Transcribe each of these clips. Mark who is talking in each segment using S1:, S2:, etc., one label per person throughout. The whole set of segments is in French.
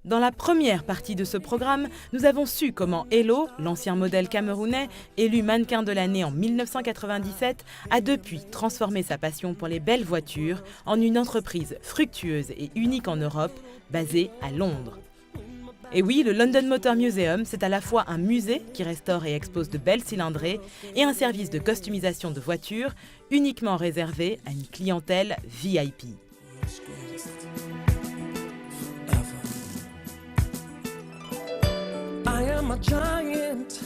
S1: Dans la première partie de ce programme, nous avons su comment Hello, l'ancien modèle camerounais, élu mannequin de l'année en 1997, a depuis transformé sa passion pour les belles voitures en une entreprise fructueuse et unique en Europe, basée à Londres. Et oui, le London Motor Museum, c'est à la fois un musée qui restaure et expose de belles cylindrées et un service de customisation de voitures uniquement réservé à une clientèle VIP.
S2: I am a giant,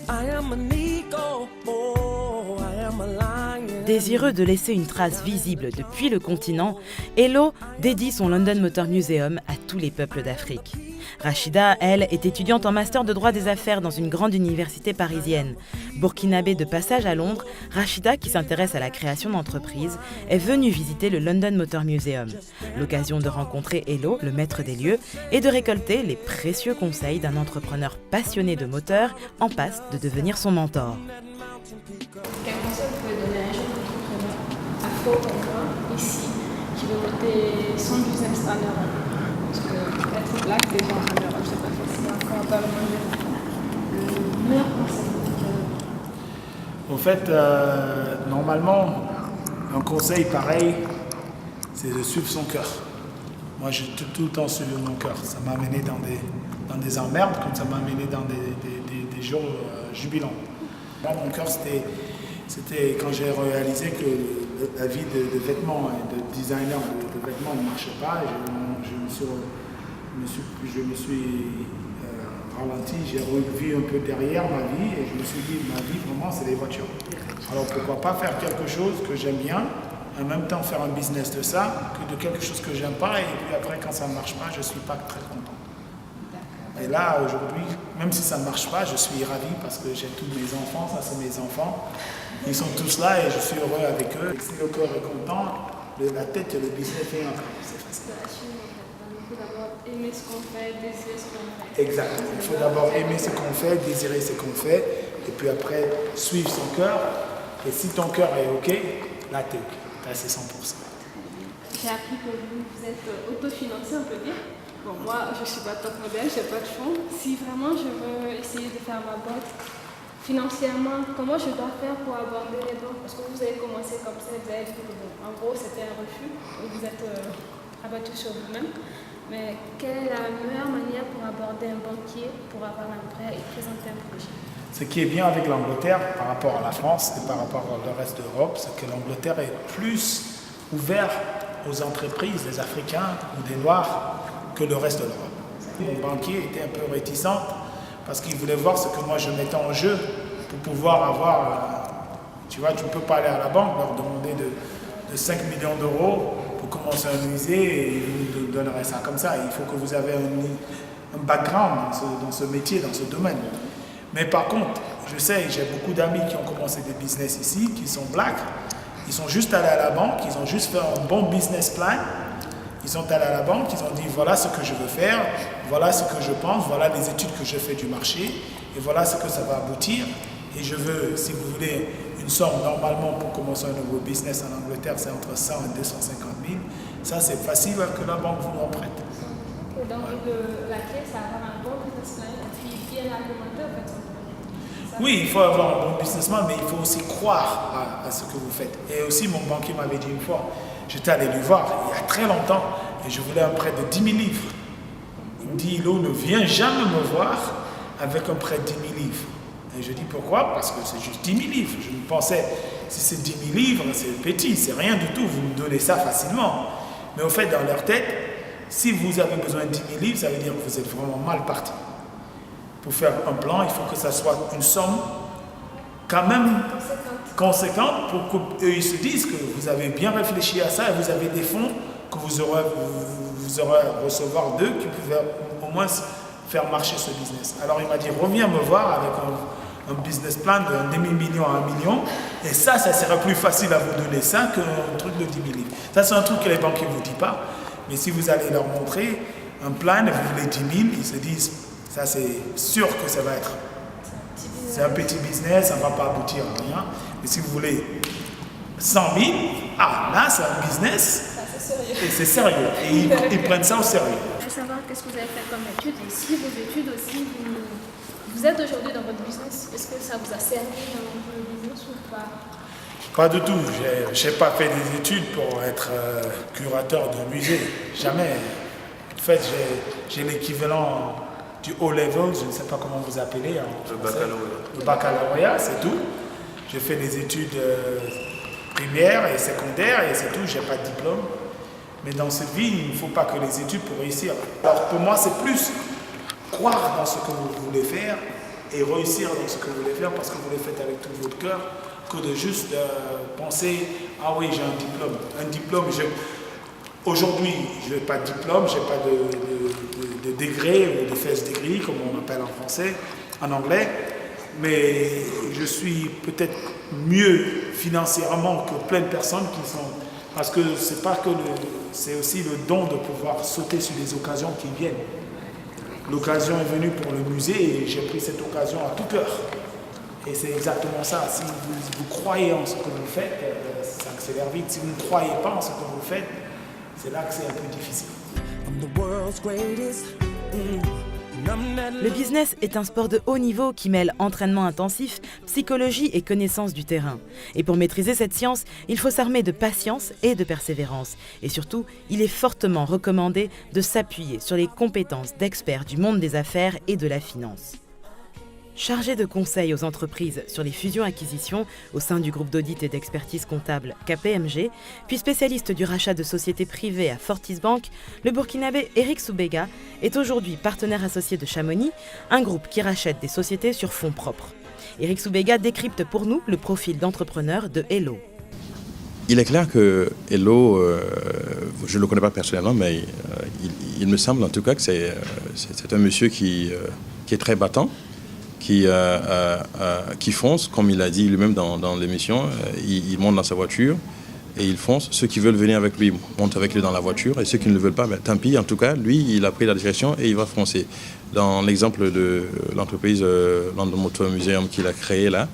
S2: I am an eagle, oh, I am a lion.
S1: Désireux de laisser une trace visible depuis le continent, Hello dédie son London Motor Museum à tous les peuples d'Afrique. Rachida, elle, est étudiante en master de droit des affaires dans une grande université parisienne. Burkinabé de passage à Londres, Rachida, qui s'intéresse à la création d'entreprises, est venue visiter le London Motor Museum. L'occasion de rencontrer Hello, le maître des lieux, et de récolter les précieux conseils d'un entrepreneur passionné de moteurs en passe de devenir son mentor.
S3: Quel conseil vous pouvez donner à un jeune entrepreneur afro comme moi, ici, qui veut monter son business en Europe? Parce que être black déjà en Europe, c'est pas facile. Encore pas le meilleur conseil.
S4: En fait, normalement, un conseil pareil, c'est de suivre son cœur. Moi, j'ai tout le temps suivi mon cœur. Ça m'a amené dans des emmerdes, comme ça m'a amené dans des jours jubilants. Moi, mon cœur, c'était quand j'ai réalisé que la vie de vêtements et de designer de vêtements ne marchait pas. Je me suis ralenti, j'ai revu un peu derrière ma vie et je me suis dit, ma vie vraiment c'est les voitures. Alors pourquoi pas faire quelque chose que j'aime bien, en même temps faire un business de ça, que de quelque chose que j'aime pas et puis après quand ça ne marche pas, je ne suis pas très content. Et là aujourd'hui, même si ça ne marche pas, je suis ravi parce que j'ai tous mes enfants, ça c'est mes enfants. Ils sont tous là et je suis heureux avec eux. Et si le corps est content, la tête et le business vient après. C'est facile.
S3: Il faut d'abord aimer ce qu'on fait, désirer ce qu'on fait.
S4: Exact. Il faut d'abord aimer ce qu'on fait, désirer ce qu'on fait, et puis après suivre son cœur. Et si ton cœur est OK, là t'es OK. Là c'est 100%.
S3: J'ai appris que vous êtes autofinancé, on peut dire. Bon, moi, je ne suis pas top modèle, je n'ai pas de fonds. Si vraiment je veux essayer de faire ma boîte financièrement, comment je dois faire pour aborder les banques? Parce que vous avez commencé comme ça, vous avez dit que bon, en gros c'était un refus, et vous êtes abattu sur vous-même. Mais quelle est la meilleure manière pour aborder un banquier pour avoir un prêt et présenter un projet?
S4: Ce qui est bien avec l'Angleterre par rapport à la France et par rapport au reste de l'Europe, c'est que l'Angleterre est plus ouverte aux entreprises, des Africains ou des Noirs, que le reste de l'Europe. Mon banquier était un peu réticent parce qu'il voulait voir ce que moi je mettais en jeu pour pouvoir avoir, tu vois, tu ne peux pas aller à la banque leur demander de 5 millions d'euros pour commencer un musée et ils vous donneraient ça comme ça. Il faut que vous ayez un background dans ce métier, dans ce domaine. Mais par contre, je sais, j'ai beaucoup d'amis qui ont commencé des business ici, qui sont blacks. Ils sont juste allés à la banque, ils ont juste fait un bon business plan. Ils sont allés à la banque, ils ont dit voilà ce que je veux faire, voilà ce que je pense, voilà les études que je fais du marché et voilà ce que ça va aboutir. Et je veux, si vous voulez, une somme normalement pour commencer un nouveau business en Angleterre, c'est entre 100 et 250 000. Ça, c'est facile que la banque vous en prête.
S3: Donc, la clé, c'est avoir un bon business plan et puis bien argumenter en fait.
S4: Oui, il faut avoir un bon businessman, mais il faut aussi croire à ce que vous faites. Et aussi, mon banquier m'avait dit une fois, j'étais allé lui voir il y a très longtemps et je voulais un prêt de 10 000 livres. Il me dit, Hilo, ne viens jamais me voir avec un prêt de 10 000 livres. Et je dis, pourquoi? Parce que c'est juste 10 000 livres. Je me pensais, si c'est 10 000 livres, c'est petit, c'est rien du tout, vous me donnez ça facilement. Mais au fait, dans leur tête, si vous avez besoin de 10 000 livres, ça veut dire que vous êtes vraiment mal parti. Pour faire un plan, il faut que ça soit une somme quand même conséquente pour qu'eux ils se disent que vous avez bien réfléchi à ça et vous avez des fonds que vous aurez à recevoir d'eux qui pouvaient au moins faire marcher ce business. Alors il m'a dit, reviens me voir avec un business plan de demi-million à 1 million et ça serait plus facile à vous donner ça qu'un truc de 10 000 livres. Ça c'est un truc que les banquiers ne vous disent pas. Mais si vous allez leur montrer un plan et vous voulez 10 000, ils se disent, ça c'est sûr que ça va être. C'est un petit business, ça ne va pas aboutir à rien. Mais si vous voulez 100 000, là c'est un business. Et c'est sérieux. Et ils prennent ça au sérieux.
S3: Je veux savoir qu'est-ce que vous avez fait comme études et si vos études aussi, vous êtes aujourd'hui dans votre business, est-ce que ça vous a servi dans votre business ou pas?
S4: Pas du tout. Je n'ai pas fait des études pour être curateur de musée. Jamais. En fait, j'ai l'équivalent du O-level, je ne sais pas comment vous appelez en français. Le baccalauréat, c'est tout. J'ai fait des études primaires et secondaires et c'est tout. Je n'ai pas de diplôme. Mais dans cette vie, il ne faut pas que les études pour réussir. Alors pour moi, c'est plus croire dans ce que vous voulez faire et réussir dans ce que vous voulez faire parce que vous le faites avec tout votre cœur que de juste penser « Ah oui, j'ai un diplôme ». Un diplôme, aujourd'hui, je n'ai pas de diplôme, je n'ai pas de degré ou de first degree, comme on appelle en français, en anglais. Mais je suis peut-être mieux financièrement que plein de personnes qui sont... Parce que c'est pas que c'est aussi le don de pouvoir sauter sur les occasions qui viennent. L'occasion est venue pour le musée et j'ai pris cette occasion à tout cœur. Et c'est exactement ça. Si vous croyez en ce que vous faites, ça accélère vite. Si vous ne croyez pas en ce que vous faites, c'est là que c'est un peu difficile.
S1: Le business est un sport de haut niveau qui mêle entraînement intensif, psychologie et connaissance du terrain. Et pour maîtriser cette science, il faut s'armer de patience et de persévérance. Et surtout, il est fortement recommandé de s'appuyer sur les compétences d'experts du monde des affaires et de la finance. Chargé de conseils aux entreprises sur les fusions-acquisitions au sein du groupe d'audit et d'expertise comptable KPMG, puis spécialiste du rachat de sociétés privées à Fortis Bank, le Burkinabé Eric Soubega est aujourd'hui partenaire associé de Chamonix, un groupe qui rachète des sociétés sur fonds propres. Eric Soubega décrypte pour nous le profil d'entrepreneur de Hello.
S5: Il est clair que Hello, je ne le connais pas personnellement, mais il me semble en tout cas que c'est un monsieur qui est très battant, qui fonce, comme il a dit lui-même dans l'émission. Il monte dans sa voiture et il fonce. Ceux qui veulent venir avec lui montent avec lui dans la voiture et ceux qui ne le veulent pas, tant pis. En tout cas, lui, il a pris la direction et il va foncer. Dans l'exemple de l'entreprise London Motor Museum qu'il a créé là,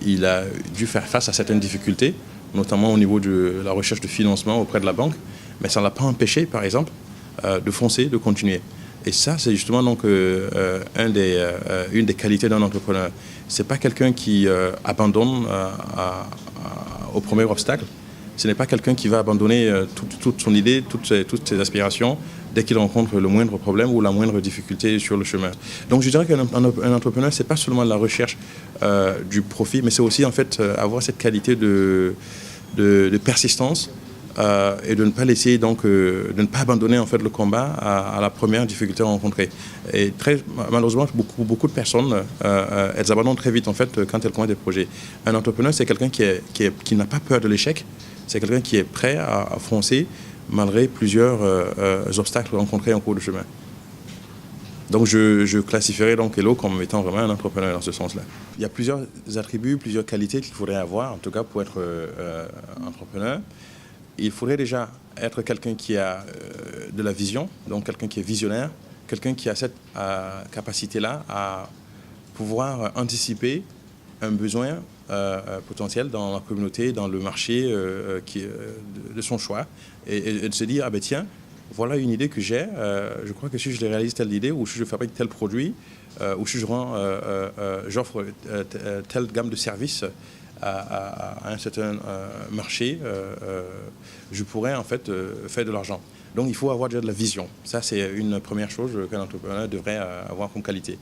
S5: il a dû faire face à certaines difficultés, notamment au niveau de la recherche de financement auprès de la banque, mais ça ne l'a pas empêché, par exemple, de foncer, de continuer. Et ça, c'est justement donc, une des qualités d'un entrepreneur. Ce n'est pas quelqu'un qui abandonne au premier obstacle. Ce n'est pas quelqu'un qui va abandonner toute son idée, toutes ses aspirations, dès qu'il rencontre le moindre problème ou la moindre difficulté sur le chemin. Donc je dirais qu'un entrepreneur, ce n'est pas seulement la recherche du profit, mais c'est aussi en fait avoir cette qualité de persistance, et de ne pas laisser de ne pas abandonner en fait le combat à la première difficulté rencontrée. Et malheureusement beaucoup de personnes elles abandonnent très vite en fait quand elles commencent des projets. Un entrepreneur, c'est quelqu'un qui n'a pas peur de l'échec, c'est quelqu'un qui est prêt à foncer malgré plusieurs obstacles rencontrés en cours de chemin. Donc je classifierais donc Hello comme étant vraiment un entrepreneur dans ce sens-là. Il y a plusieurs attributs, plusieurs qualités qu'il faudrait avoir en tout cas pour être entrepreneur. Il faudrait déjà être quelqu'un qui a de la vision, donc quelqu'un qui est visionnaire, quelqu'un qui a cette capacité-là à pouvoir anticiper un besoin potentiel dans la communauté, dans le marché de son choix, et de se dire, ah ben tiens, voilà une idée que j'ai, je crois que si je réalise telle idée, ou si je fabrique tel produit, ou si j'offre telle gamme de services, à un certain marché, je pourrais en fait faire de l'argent. Donc il faut avoir déjà de la vision. Ça, c'est une première chose qu'un entrepreneur devrait avoir comme qualité.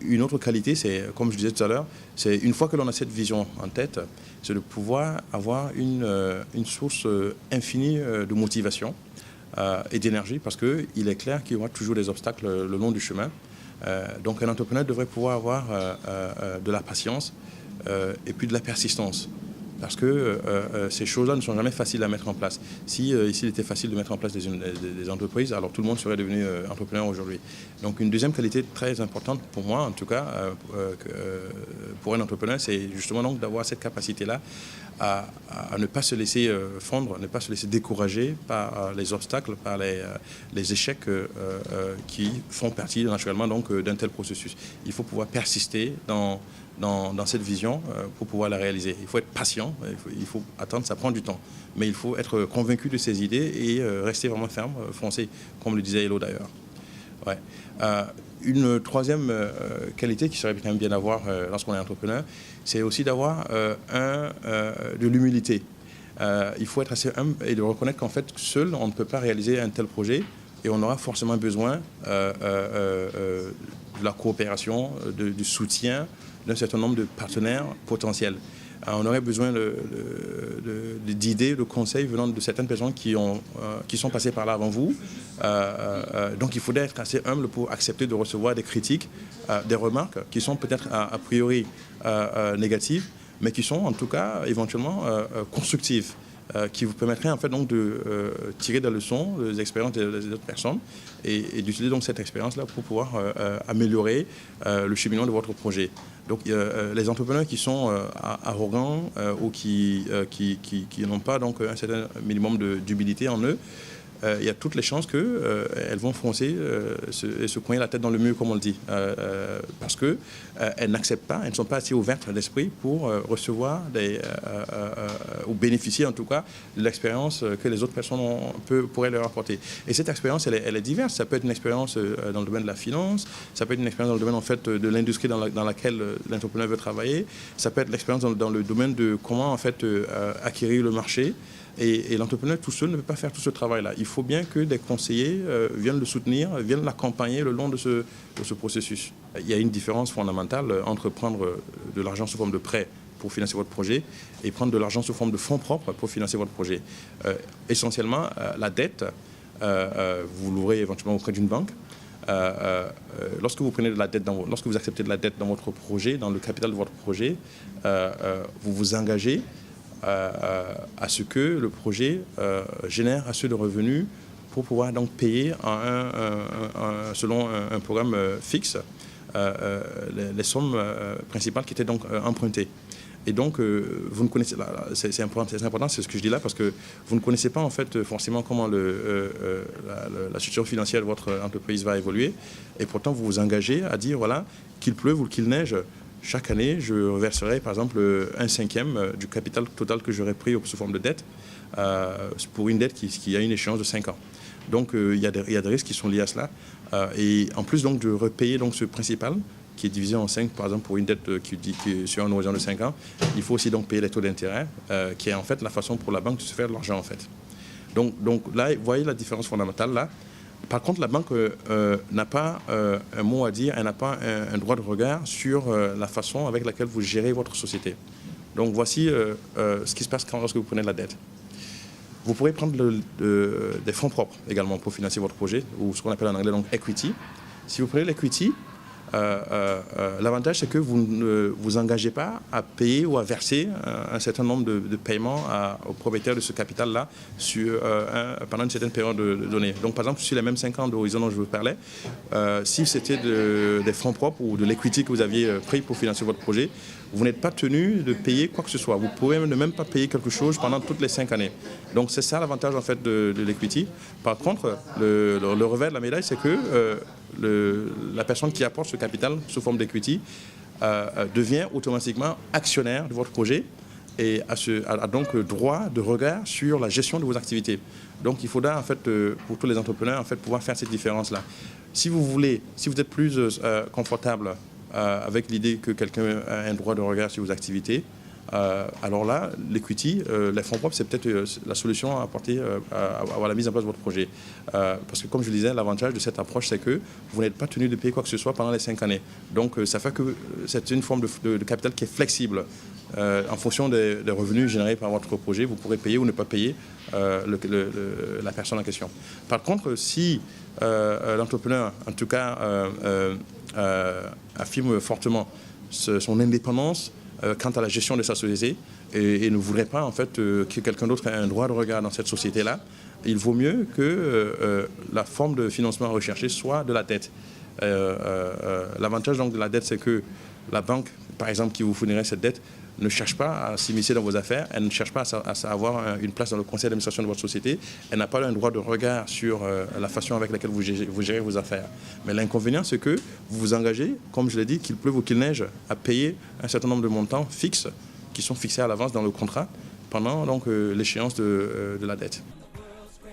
S5: Une autre qualité, c'est, comme je disais tout à l'heure, c'est une fois que l'on a cette vision en tête, c'est de pouvoir avoir une source infinie de motivation et d'énergie, parce qu'il est clair qu'il y aura toujours des obstacles le long du chemin. Donc un entrepreneur devrait pouvoir avoir de la patience, et puis de la persistance. Parce que ces choses-là ne sont jamais faciles à mettre en place. S'il était facile de mettre en place des entreprises, alors tout le monde serait devenu entrepreneur aujourd'hui. Donc une deuxième qualité très importante pour moi, en tout cas, pour un entrepreneur, c'est justement donc d'avoir cette capacité-là à ne pas se laisser fondre, ne pas se laisser décourager par les obstacles, par les échecs qui font partie naturellement donc d'un tel processus. Il faut pouvoir persister dans cette vision pour pouvoir la réaliser. Il faut être patient, il faut attendre, ça prend du temps. Mais il faut être convaincu de ses idées et rester vraiment ferme, foncer, comme le disait Hello d'ailleurs. Ouais. Une troisième qualité qui serait quand même bien d'avoir lorsqu'on est entrepreneur, c'est aussi d'avoir de l'humilité. Il faut être assez humble et de reconnaître qu'en fait, seul, on ne peut pas réaliser un tel projet et on aura forcément besoin de la coopération, du soutien d'un certain nombre de partenaires potentiels. On aurait besoin d'idées, de conseils venant de certaines personnes qui sont passées par là avant vous. Donc il faudrait être assez humble pour accepter de recevoir des critiques, des remarques qui sont peut-être a priori négatives, mais qui sont en tout cas éventuellement constructives. Qui vous permettrait en fait donc de tirer des leçons des expériences des autres personnes et d'utiliser donc cette expérience-là pour pouvoir améliorer le cheminement de votre projet. Donc les entrepreneurs qui sont arrogants ou qui n'ont pas donc un certain minimum d'humilité en eux, il y a toutes les chances qu'elles vont foncer et se cogner la tête dans le mur, comme on le dit, parce qu'elles n'acceptent pas, elles ne sont pas assez ouvertes d'esprit pour recevoir ou bénéficier en tout cas de l'expérience que les autres personnes pourraient leur apporter. Et cette expérience, elle est diverse. Ça peut être une expérience dans le domaine de la finance, ça peut être une expérience dans le domaine en fait, de l'industrie dans laquelle l'entrepreneur veut travailler, ça peut être l'expérience dans le domaine de comment en fait, acquérir le marché. Et l'entrepreneur tout seul ne peut pas faire tout ce travail-là. Il faut bien que des conseillers viennent le soutenir, viennent l'accompagner le long de ce processus. Il y a une différence fondamentale entre prendre de l'argent sous forme de prêt pour financer votre projet et prendre de l'argent sous forme de fonds propres pour financer votre projet. Essentiellement, la dette, vous l'ouvrez éventuellement auprès d'une banque. Lorsque vous prenez de la dette lorsque vous acceptez de la dette dans votre projet, dans le capital de votre projet, vous vous engagez à ce que le projet génère assez de revenus pour pouvoir donc payer selon un programme fixe les sommes principales qui étaient donc empruntées. Et donc, vous ne connaissez, c'est important, c'est ce que je dis là, parce que vous ne connaissez pas en fait forcément comment la situation financière de votre entreprise va évoluer. Et pourtant, vous vous engagez à dire, voilà, qu'il pleuve ou qu'il neige, chaque année, je reverserai par exemple 1/5 du capital total que j'aurais pris sous forme de dette pour une dette qui a une échéance de 5 ans. Donc, il y a des risques qui sont liés à cela. Et en plus donc, de repayer donc, ce principal, qui est divisé en 5, par exemple, pour une dette qui est sur un horizon de 5 ans, il faut aussi donc payer les taux d'intérêt, qui est en fait la façon pour la banque de se faire de l'argent, en fait. Donc là, vous voyez la différence fondamentale, là. Par contre, la banque n'a pas un mot à dire, elle n'a pas un droit de regard sur la façon avec laquelle vous gérez votre société. Donc voici ce qui se passe lorsque vous prenez de la dette. Vous pourrez prendre des fonds propres également pour financer votre projet, ou ce qu'on appelle en anglais donc equity. Si vous prenez l'equity, l'avantage c'est que vous ne vous engagez pas à payer ou à verser un certain nombre de paiements aux propriétaires de ce capital-là pendant une certaine période donnée. Donc par exemple, sur les mêmes 5 ans d'horizon dont je vous parlais, si c'était des fonds propres ou de l'equity que vous aviez pris pour financer votre projet, vous n'êtes pas tenu de payer quoi que ce soit. Vous pouvez ne même pas payer quelque chose pendant toutes les 5 années. Donc c'est ça l'avantage en fait de l'equity. Par contre, le revers de la médaille, c'est que la personne qui apporte ce capital sous forme d'equity devient automatiquement actionnaire de votre projet et a donc droit de regard sur la gestion de vos activités. Donc il faudra en fait pour tous les entrepreneurs en fait pouvoir faire cette différence-là. Si vous êtes plus confortable avec l'idée que quelqu'un a un droit de regard sur vos activités, alors là, l'equity, les fonds propres, c'est peut-être la solution à apporter à la mise en place de votre projet. Parce que comme je le disais, l'avantage de cette approche, c'est que vous n'êtes pas tenu de payer quoi que ce soit pendant les 5 années. Donc ça fait que c'est une forme de capital qui est flexible. En fonction des revenus générés par votre projet, vous pourrez payer ou ne pas payer la personne en question. Par contre, si l'entrepreneur, en tout cas, affirme fortement son indépendance quant à la gestion de sa société et ne voudrait pas en fait que quelqu'un d'autre ait un droit de regard dans cette société-là, il vaut mieux que la forme de financement recherchée soit de la dette. L'avantage donc de la dette, c'est que la banque, par exemple, qui vous fournirait cette dette, ne cherche pas à s'immiscer dans vos affaires, elle ne cherche pas à avoir une place dans le conseil d'administration de votre société, elle n'a pas un droit de regard sur la façon avec laquelle vous gérez vos affaires. Mais l'inconvénient, c'est que vous vous engagez, comme je l'ai dit, qu'il pleuve ou qu'il neige, à payer un certain nombre de montants fixes qui sont fixés à l'avance dans le contrat pendant donc, l'échéance de la dette.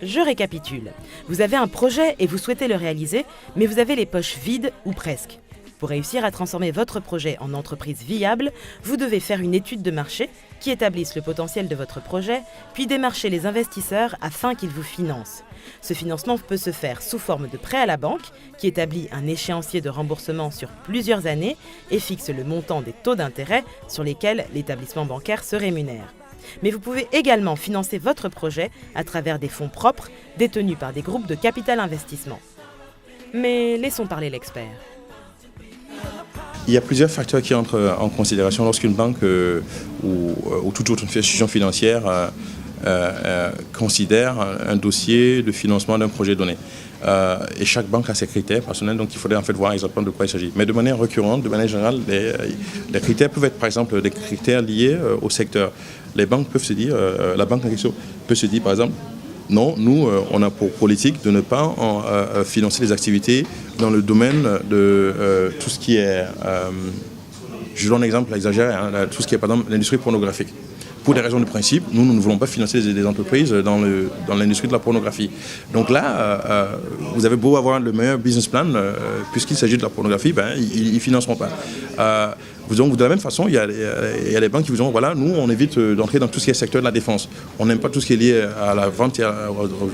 S1: Je récapitule. Vous avez un projet et vous souhaitez le réaliser, mais vous avez les poches vides ou presque. Pour réussir à transformer votre projet en entreprise viable, vous devez faire une étude de marché qui établisse le potentiel de votre projet, puis démarcher les investisseurs afin qu'ils vous financent. Ce financement peut se faire sous forme de prêt à la banque, qui établit un échéancier de remboursement sur plusieurs années et fixe le montant des taux d'intérêt sur lesquels l'établissement bancaire se rémunère. Mais vous pouvez également financer votre projet à travers des fonds propres détenus par des groupes de capital investissement. Mais laissons parler l'expert.
S5: Il y a plusieurs facteurs qui entrent en considération lorsqu'une banque ou toute autre institution financière considère un dossier de financement d'un projet donné. Et chaque banque a ses critères personnels, donc il faudrait en fait voir exactement de quoi il s'agit. Mais de manière récurrente, de manière générale, les critères peuvent être par exemple des critères liés au secteur. Les banques peuvent se dire, la banque en question peut se dire par exemple, non, nous, on a pour politique de ne pas financer les activités dans le domaine de tout ce qui est, je donne un exemple exagéré, tout ce qui est par exemple l'industrie pornographique. Pour des raisons de principe, nous ne voulons pas financer des entreprises dans l'industrie de la pornographie. Donc là, vous avez beau avoir le meilleur business plan, puisqu'il s'agit de la pornographie, ils ne financeront pas. Donc, de la même façon, il y a les banques qui vous disent, voilà, nous, on évite d'entrer dans tout ce qui est secteur de la défense. On n'aime pas tout ce qui est lié à la vente et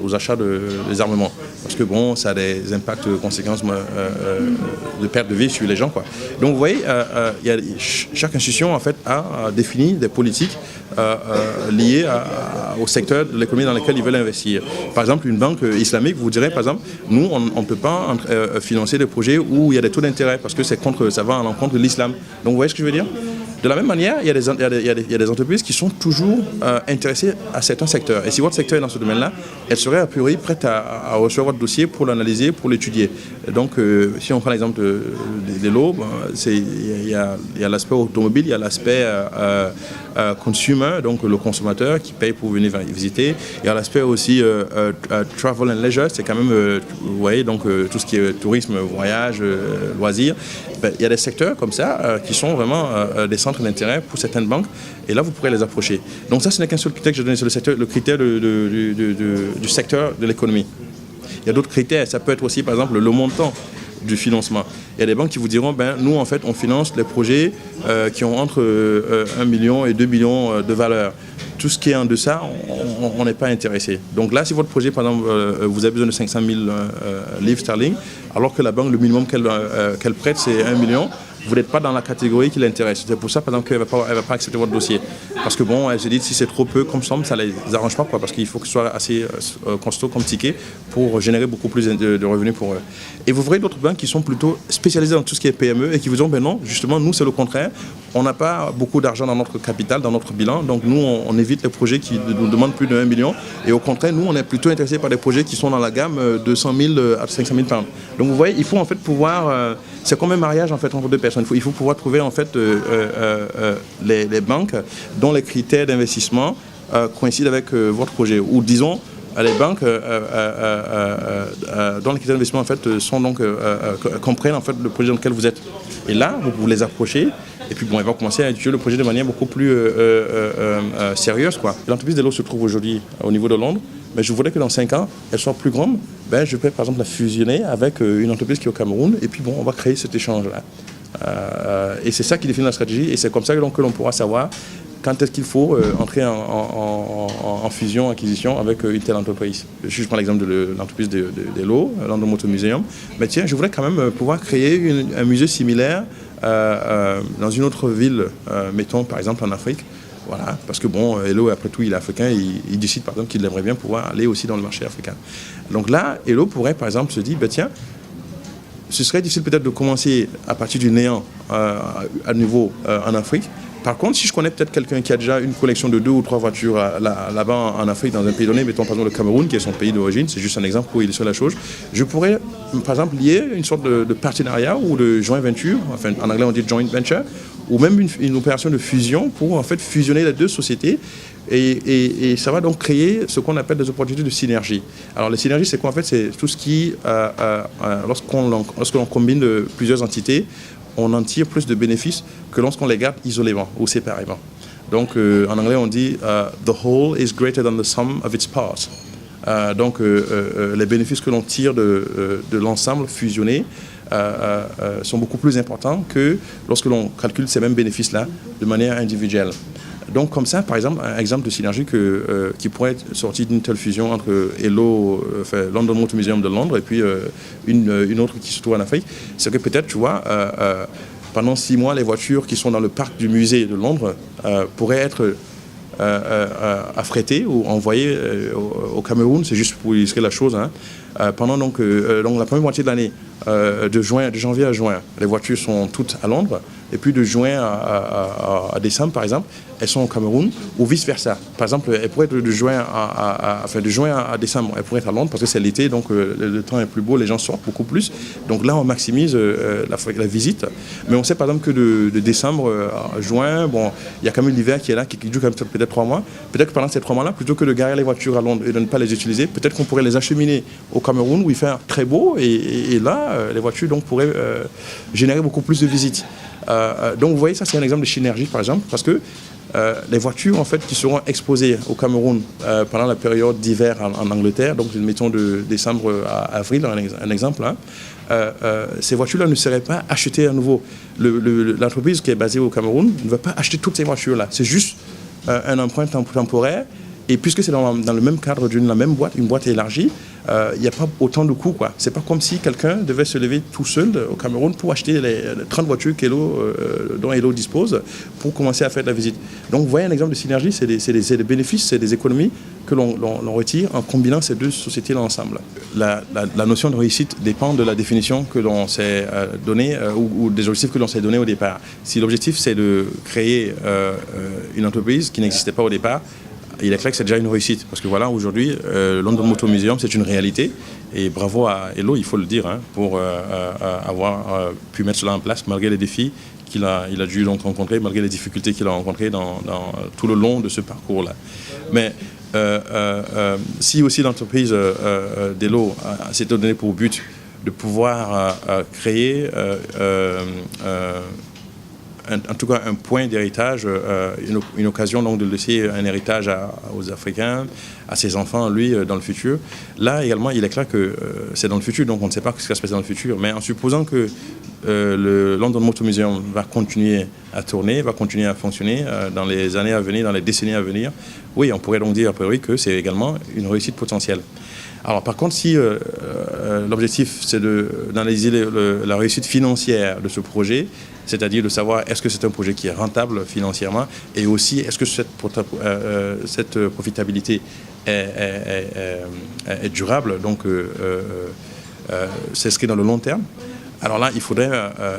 S5: aux achats des armements. Parce que, bon, ça a des impacts, conséquences de perte de vie sur les gens, quoi. Donc, vous voyez, chaque institution, en fait, a défini des politiques liées au secteur de l'économie dans lequel ils veulent investir. Par exemple, une banque islamique vous dirait, par exemple, nous, on ne peut pas financer des projets où il y a des taux d'intérêt parce que ça va à l'encontre de l'islam. Donc, vous voyez ce que je veux dire ? De la même manière, il y a des entreprises qui sont toujours intéressées à certains secteurs. Et si votre secteur est dans ce domaine-là, elles seraient a priori prêtes à recevoir votre dossier pour l'analyser, pour l'étudier. Donc, si on prend l'exemple des lots, il y a l'aspect automobile, il y a l'aspect consumer, donc le consommateur qui paye pour venir visiter. Il y a l'aspect aussi travel and leisure, c'est quand même, vous voyez, donc tout ce qui est tourisme, voyage, loisirs. Il y a des secteurs comme ça qui sont vraiment des centres d'intérêt pour certaines banques et là vous pourrez les approcher. Donc ça ce n'est qu'un seul critère que je donne sur le secteur, le critère du secteur de l'économie. Il y a d'autres critères, ça peut être aussi par exemple le montant du financement. Il y a des banques qui vous diront, nous en fait on finance les projets qui ont entre 1 million et 2 millions de valeur. Tout ce qui est en deçà, on n'est pas intéressé. Donc là, si votre projet, par exemple, vous avez besoin de 500 000 livres sterling, alors que la banque, le minimum qu'elle prête, c'est 1 million, vous n'êtes pas dans la catégorie qui l'intéresse. C'est pour ça, par exemple, qu'elle ne va pas accepter votre dossier. Parce que bon, elle se dit, si c'est trop peu comme somme, ça ne les arrange pas, parce qu'il faut que ce soit assez costaud comme ticket pour générer beaucoup plus de revenus pour eux. Et vous verrez d'autres banques qui sont plutôt spécialisées dans tout ce qui est PME et qui vous disent, non, justement, nous, c'est le contraire. On n'a pas beaucoup d'argent dans notre capital, dans notre bilan, donc nous, on évite les projets qui nous demandent plus de 1 million. Et au contraire, nous, on est plutôt intéressés par des projets qui sont dans la gamme de 100 000 à 500 000 pounds. Donc vous voyez, il faut en fait pouvoir... c'est comme un mariage en fait entre deux personnes. Il faut pouvoir trouver en fait les banques dont les critères d'investissement coïncident avec votre projet. Ou disons, les banques dont les critères d'investissement en fait sont donc comprennent en fait le projet dans lequel vous êtes. Et là, vous les approchez. Et puis bon, ils vont commencer à étudier le projet de manière beaucoup plus sérieuse, quoi. L'entreprise de l'eau se trouve aujourd'hui au niveau de Londres, mais je voudrais que dans 5 ans, elle soit plus grande. Je peux par exemple la fusionner avec une entreprise qui est au Cameroun, et puis bon, on va créer cet échange-là. Et c'est ça qui définit la stratégie, et c'est comme ça que l'on pourra savoir quand est-ce qu'il faut entrer en fusion, acquisition avec une telle entreprise. Je prends l'exemple de l'entreprise de l'eau, London Motor Museum. Mais tiens, je voudrais quand même pouvoir créer un musée similaire dans une autre ville, mettons par exemple en Afrique. Voilà, parce que bon, Hello, après tout, il est africain, il décide par exemple qu'il aimerait bien pouvoir aller aussi dans le marché africain. Donc là, Hello pourrait par exemple se dire, tiens, ce serait difficile peut-être de commencer à partir du néant à nouveau en Afrique. Par contre, si je connais peut-être quelqu'un qui a déjà une collection de 2 ou 3 voitures là-bas en Afrique, dans un pays donné, mettons par exemple le Cameroun, qui est son pays d'origine, c'est juste un exemple pour illustrer la chose, je pourrais par exemple lier une sorte de partenariat ou de joint venture, enfin en anglais on dit joint venture, ou même une opération de fusion pour en fait fusionner les deux sociétés. Et ça va donc créer ce qu'on appelle des opportunités de synergie. Alors les synergies, c'est quoi en fait? C'est tout ce qui, lorsqu'on combine plusieurs entités, on en tire plus de bénéfices que lorsqu'on les garde isolément ou séparément. Donc en anglais on dit the whole is greater than the sum of its parts. Les bénéfices que l'on tire de l'ensemble fusionné sont beaucoup plus importants que lorsque l'on calcule ces mêmes bénéfices-là de manière individuelle. Donc comme ça, par exemple, un exemple de synergie qui pourrait être sorti d'une telle fusion entre London Motor Museum de Londres et puis une autre qui se trouve en Afrique, c'est que peut-être, tu vois, pendant 6 mois, les voitures qui sont dans le parc du musée de Londres pourraient être affrétées ou envoyées au Cameroun, c'est juste pour illustrer la chose, hein. Pendant donc la première moitié de l'année, de janvier à juin, les voitures sont toutes à Londres, et puis de juin à décembre, par exemple, elles sont au Cameroun, ou vice-versa. Par exemple, elles pourraient être de juin à décembre, elles pourraient être à Londres, parce que c'est l'été, donc le temps est plus beau, les gens sortent beaucoup plus. Donc là, on maximise la visite. Mais on sait, par exemple, que de décembre à juin, bon, il y a quand même l'hiver qui est là, qui dure quand même peut-être 3 mois. Peut-être que pendant ces 3 mois-là, plutôt que de garer les voitures à Londres et de ne pas les utiliser, peut-être qu'on pourrait les acheminer au Cameroun, où il fait très beau, et là, les voitures donc, pourraient générer beaucoup plus de visites. Donc vous voyez, ça c'est un exemple de synergie, par exemple, parce que les voitures en fait, qui seront exposées au Cameroun pendant la période d'hiver en Angleterre, donc mettons de décembre à avril, un exemple, hein, ces voitures-là ne seraient pas achetées à nouveau. L'entreprise qui est basée au Cameroun ne va pas acheter toutes ces voitures-là. C'est juste un emprunt temporaire. Et puisque c'est dans le même cadre la même boîte, une boîte élargie, il n'y a pas autant de coûts, quoi. C'est pas comme si quelqu'un devait se lever tout seul au Cameroun pour acheter les 30 voitures dont Hello dispose pour commencer à faire de la visite. Donc vous voyez un exemple de synergie, c'est des bénéfices, c'est des économies que l'on retire en combinant ces deux sociétés-là ensemble. La notion de réussite dépend de la définition que l'on s'est donnée ou des objectifs que l'on s'est donnés au départ. Si l'objectif c'est de créer une entreprise qui n'existait pas au départ, il est clair que c'est déjà une réussite, parce que voilà, aujourd'hui, London Motor Museum, c'est une réalité, et bravo à Hello, il faut le dire, hein, pour avoir pu mettre cela en place, malgré les défis qu'il a dû donc rencontrer, malgré les difficultés qu'il a rencontrées dans tout le long de ce parcours-là. Mais si aussi l'entreprise d'Hello s'est donnée pour but de pouvoir créer en tout cas un point d'héritage, une occasion donc de laisser un héritage aux Africains, à ses enfants, lui, dans le futur. Là également, il est clair que c'est dans le futur, donc on ne sait pas ce qui va se passer dans le futur. Mais en supposant que le London Motor Museum va continuer à tourner, va continuer à fonctionner dans les années à venir, dans les décennies à venir, oui, on pourrait donc dire a priori que c'est également une réussite potentielle. Alors par contre, si l'objectif c'est d'analyser la réussite financière de ce projet, c'est-à-dire de savoir est-ce que c'est un projet qui est rentable financièrement et aussi est-ce que cette profitabilité est durable, donc s'inscrit dans le long terme. Alors là, il faudrait,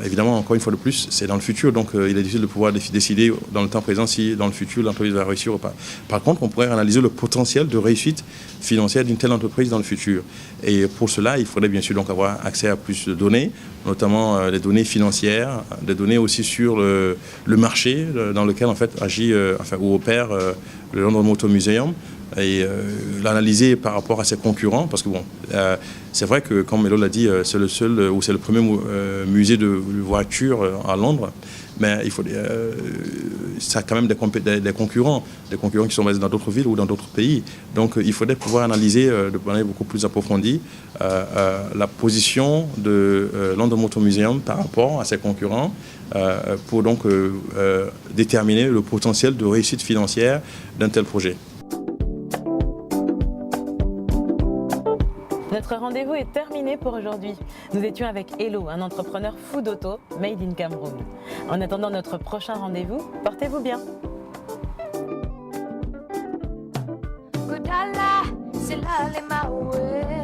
S5: évidemment, encore une fois de plus, c'est dans le futur, donc il est difficile de pouvoir décider dans le temps présent si dans le futur l'entreprise va réussir ou pas. Par contre, on pourrait analyser le potentiel de réussite financière d'une telle entreprise dans le futur. Et pour cela, il faudrait bien sûr donc avoir accès à plus de données, notamment les données financières, des données aussi sur le marché dans lequel en fait agit, ou opère le London Motor Museum, et l'analyser par rapport à ses concurrents, parce que bon, c'est vrai que comme Hello l'a dit, c'est le seul ou c'est le premier musée de voitures à Londres, mais il faut ça a quand même des concurrents qui sont basés dans d'autres villes ou dans d'autres pays, donc il faudrait pouvoir analyser de manière beaucoup plus approfondie la position de London Motor Museum par rapport à ses concurrents pour donc déterminer le potentiel de réussite financière d'un tel projet.
S1: Notre rendez-vous est terminé pour aujourd'hui. Nous étions avec Hello, un entrepreneur fou d'auto, made in Cameroun. En attendant notre prochain rendez-vous, portez-vous bien.
S6: Kudala, silale mawe.